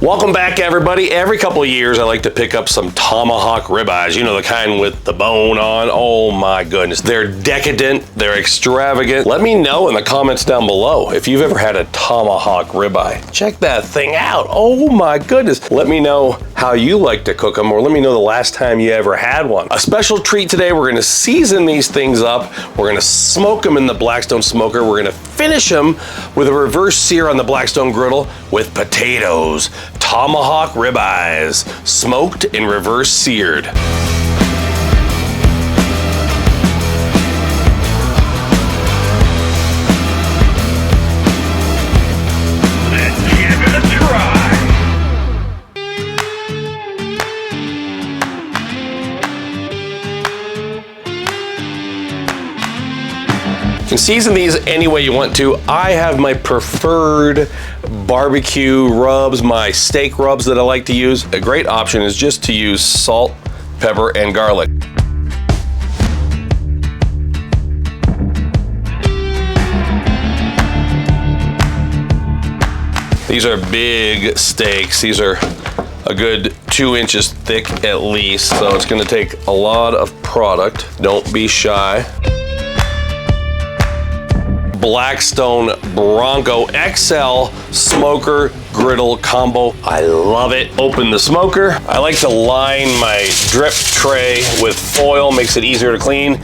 Welcome back, everybody. Every couple of years, I like to pick up some tomahawk ribeyes. You know, the kind with the bone on. Oh my goodness. They're decadent. They're extravagant. Let me know in the comments down below if you've ever had a tomahawk ribeye. Check that thing out. Oh my goodness. Let me know how you like to cook them, or let me know the last time you ever had one. A special treat today, we're gonna season these things up. We're gonna smoke them in the Blackstone smoker. We're gonna finish them with a reverse sear on the Blackstone griddle with potatoes. Tomahawk ribeyes, smoked and reverse seared. Let's give it a try. You can season these any way you want to. I have my preferred barbecue rubs, my steak rubs that I like to use. A great option is just to use salt, pepper, and garlic. These are big steaks. These are a good 2 inches thick at least, so it's gonna take a lot of product. Don't be shy. Blackstone Bronco XL smoker griddle combo. I love it. Open the smoker. I like to line my drip tray with foil, makes it easier to clean.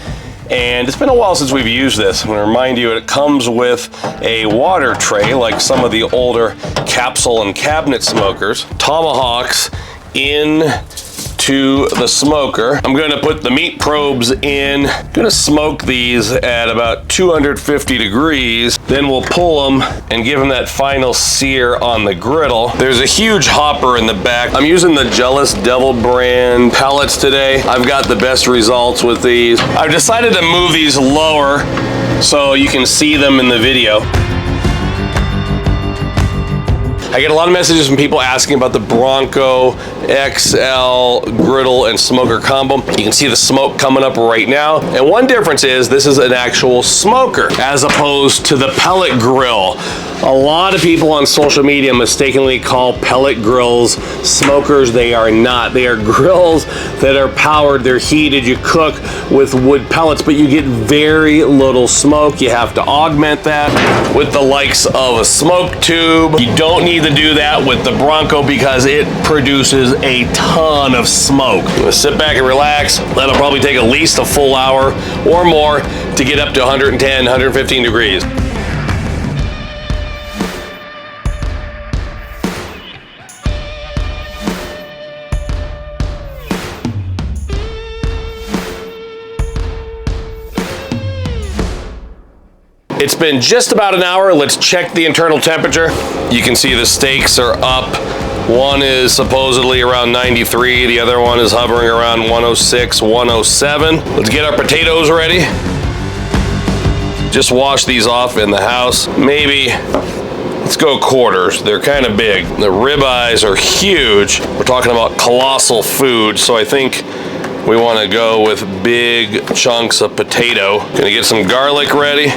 And it's been a while since we've used this. I'm gonna remind you, it comes with a water tray like some of the older capsule and cabinet smokers. Tomahawks into the smoker. I'm gonna put the meat probes in. I'm gonna smoke these at about 250 degrees. Then we'll pull them and give them that final sear on the griddle. There's a huge hopper in the back. I'm using the Jealous Devil brand pellets today. I've got the best results with these. I've decided to move these lower so you can see them in the video. I get a lot of messages from people asking about the Bronco XL griddle and smoker combo. You can see the smoke coming up right now. And one difference is this is an actual smoker as opposed to the pellet grill. A lot of people on social media mistakenly call pellet grills smokers. They are not. They are grills that are powered, they're heated. You cook with wood pellets, but you get very little smoke. You have to augment that with the likes of a smoke tube. You don't need to do that with the Bronco because it produces a ton of smoke. I'm gonna sit back and relax. That'll probably take at least a full hour or more to get up to 110, 115 degrees. It's been just about an hour. Let's check the internal temperature. You can see the steaks are up. One is supposedly around 93. The other one is hovering around 106, 107. Let's get our potatoes ready. Just wash these off in the house. Maybe, let's go quarters. They're kind of big. The ribeyes are huge. We're talking about colossal food, so I think we want to go with big chunks of potato. Gonna get some garlic ready.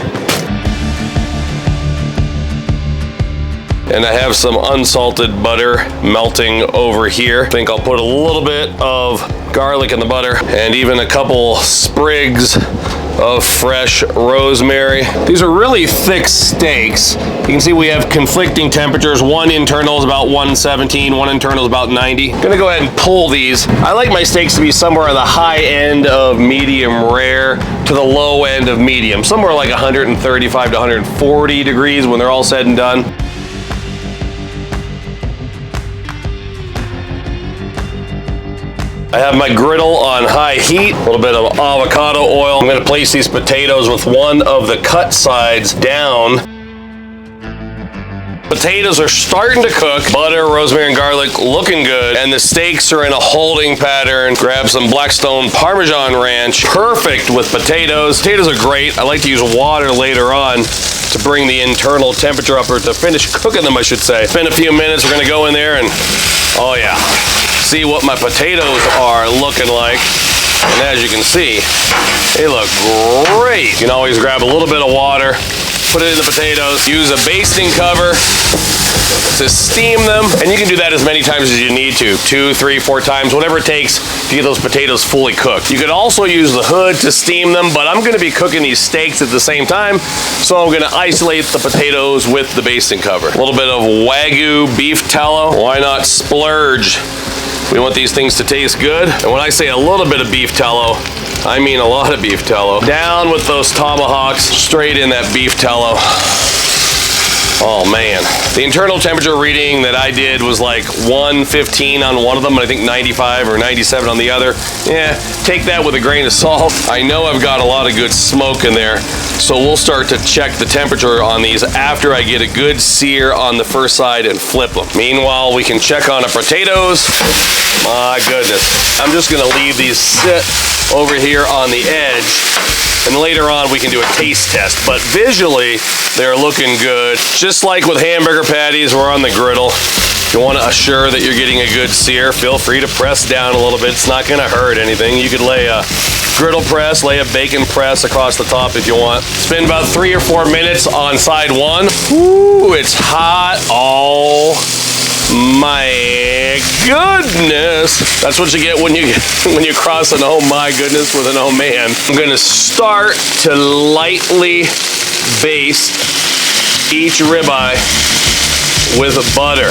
And I have some unsalted butter melting over here. I think I'll put a little bit of garlic in the butter and even a couple sprigs of fresh rosemary. These are really thick steaks. You can see we have conflicting temperatures. One internal is about 117, one internal is about 90. I'm gonna go ahead and pull these. I like my steaks to be somewhere on the high end of medium rare to the low end of medium. Somewhere like 135 to 140 degrees when they're all said and done. I have my griddle on high heat, a little bit of avocado oil. I'm gonna place these potatoes with one of the cut sides down. Potatoes are starting to cook. Butter, rosemary, and garlic looking good. And the steaks are in a holding pattern. Grab some Blackstone Parmesan Ranch. Perfect with potatoes. Potatoes are great. I like to use water later on to bring the internal temperature up, or to finish cooking them, I should say. It's been a few minutes. We're gonna go in there and, oh yeah, see what my potatoes are looking like. And as you can see, they look great. You can always grab a little bit of water, put it in the potatoes, use a basting cover to steam them. And you can do that as many times as you need to, 2, 3, 4 times, whatever it takes to get those potatoes fully cooked. You could also use the hood to steam them, but I'm gonna be cooking these steaks at the same time, so I'm gonna isolate the potatoes with the basting cover. A little bit of Wagyu beef tallow. Why not splurge? We want these things to taste good. And when I say a little bit of beef tallow, I mean a lot of beef tallow. Down with those tomahawks, straight in that beef tallow. Oh man. The internal temperature reading that I did was like 115 on one of them, and I think 95 or 97 on the other. Yeah, take that with a grain of salt. I know I've got a lot of good smoke in there, so we'll start to check the temperature on these after I get a good sear on the first side and flip them. Meanwhile, we can check on the potatoes. My goodness. I'm just gonna leave these sit over here on the edge, and later on we can do a taste test. But visually, they're looking good. Just like with hamburger patties, we're on the griddle. If you want to assure that you're getting a good sear, feel free to press down a little bit. It's not going to hurt anything. You could lay a griddle press, lay a bacon press across the top if you want. Spend about 3 or 4 minutes on side one. Ooh, it's hot. Oh my goodness. That's what you get when you cross an oh my goodness with an oh man. I'm going to start to lightly baste each ribeye with butter.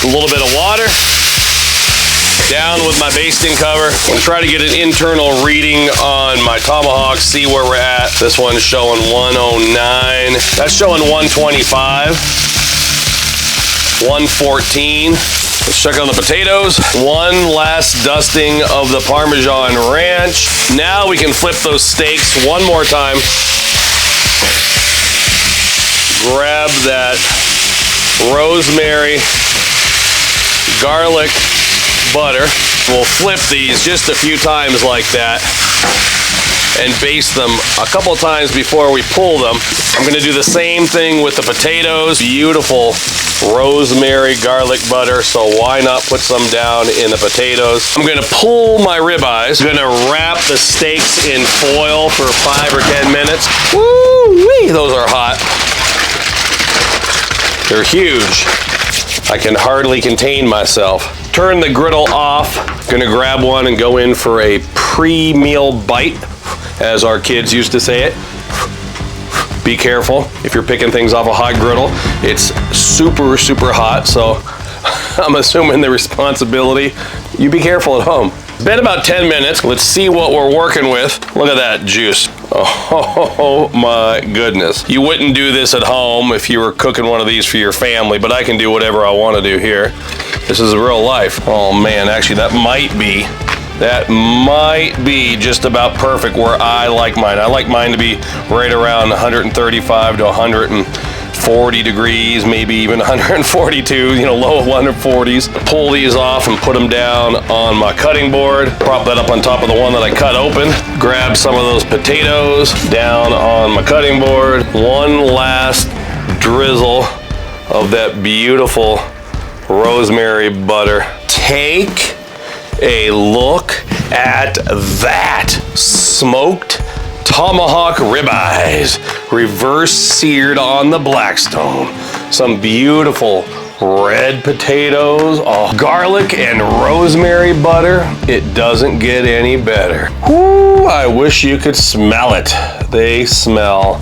A little bit of water. Down with my basting cover. I'm gonna try to get an internal reading on my tomahawk, see where we're at. This one's showing 109. That's showing 125. 114. Let's check on the potatoes. One last dusting of the Parmesan Ranch. Now we can flip those steaks one more time. Grab that rosemary, garlic, butter. We'll flip these just a few times like that and baste them a couple times before we pull them. I'm gonna do the same thing with the potatoes. Beautiful rosemary, garlic butter, so why not put some down in the potatoes? I'm gonna pull my ribeyes. I'm gonna wrap the steaks in foil for 5 or 10 minutes. Woo-wee, those are hot. They're huge. I can hardly contain myself. Turn the griddle off. Gonna grab one and go in for a pre-meal bite, as our kids used to say it. Be careful if you're picking things off a hot griddle. It's super, super hot, so I'm assuming the responsibility. You be careful at home. It's been about 10 minutes. Let's see what we're working with. Look at that juice. Oh my goodness. You wouldn't do this at home if you were cooking one of these for your family, but I can do whatever I want to do here. This is real life. Oh man, actually that might be just about perfect where I like mine. I like mine to be right around 135 to 140 degrees, maybe even 142, low 140s. Pull these off and put them down on my cutting board. Prop that up on top of the one that I cut open. Grab some of those potatoes down on my cutting board. One last drizzle of that beautiful rosemary butter. Take a look at that smoked tomahawk ribeyes, reverse seared on the Blackstone. Some beautiful red potatoes, garlic and rosemary butter. It doesn't get any better. Woo, I wish you could smell it. They smell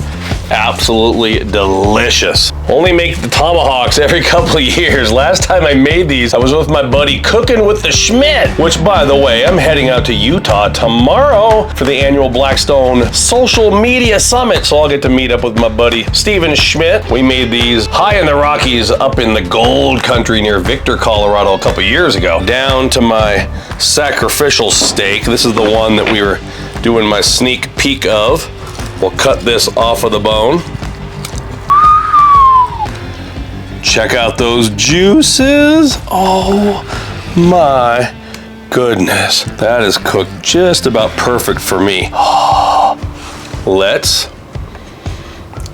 absolutely delicious. Only make the tomahawks every couple of years. Last time I made these, I was with my buddy Cooking with the Schmidt, which by the way, I'm heading out to Utah tomorrow for the annual Blackstone Social Media Summit. So I'll get to meet up with my buddy Steven Schmidt. We made these high in the Rockies up in the gold country near Victor, Colorado a couple years ago. Down to my sacrificial steak. This is the one that we were doing my sneak peek of. We'll cut this off of the bone. Check out those juices. Oh my goodness. That is cooked just about perfect for me. Let's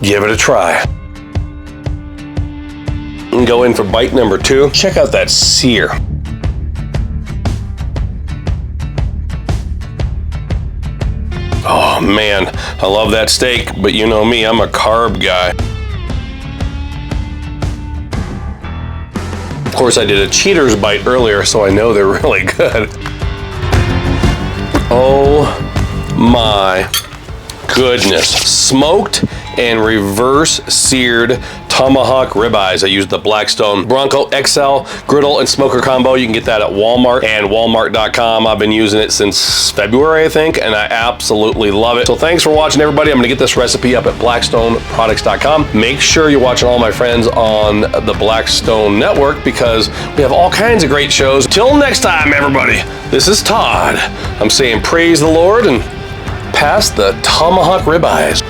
give it a try. And go in for bite number 2. Check out that sear. Oh. Oh man, I love that steak, but you know me, I'm a carb guy. Of course, I did a cheater's bite earlier, so I know they're really good. Oh my goodness. Smoked and reverse seared tomahawk ribeyes. I used the Blackstone Bronco XL griddle and smoker combo. You can get that at Walmart and walmart.com. I've been using it since February, I think, and I absolutely love it. So thanks for watching, everybody. I'm gonna get this recipe up at blackstoneproducts.com. Make sure you're watching all my friends on the Blackstone Network because we have all kinds of great shows. Till next time, everybody, this is Todd. I'm saying praise the Lord and pass the tomahawk ribeyes.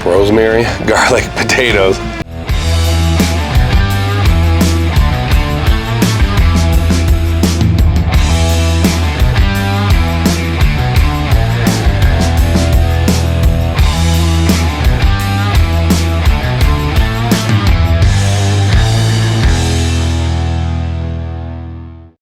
Rosemary, garlic, potatoes.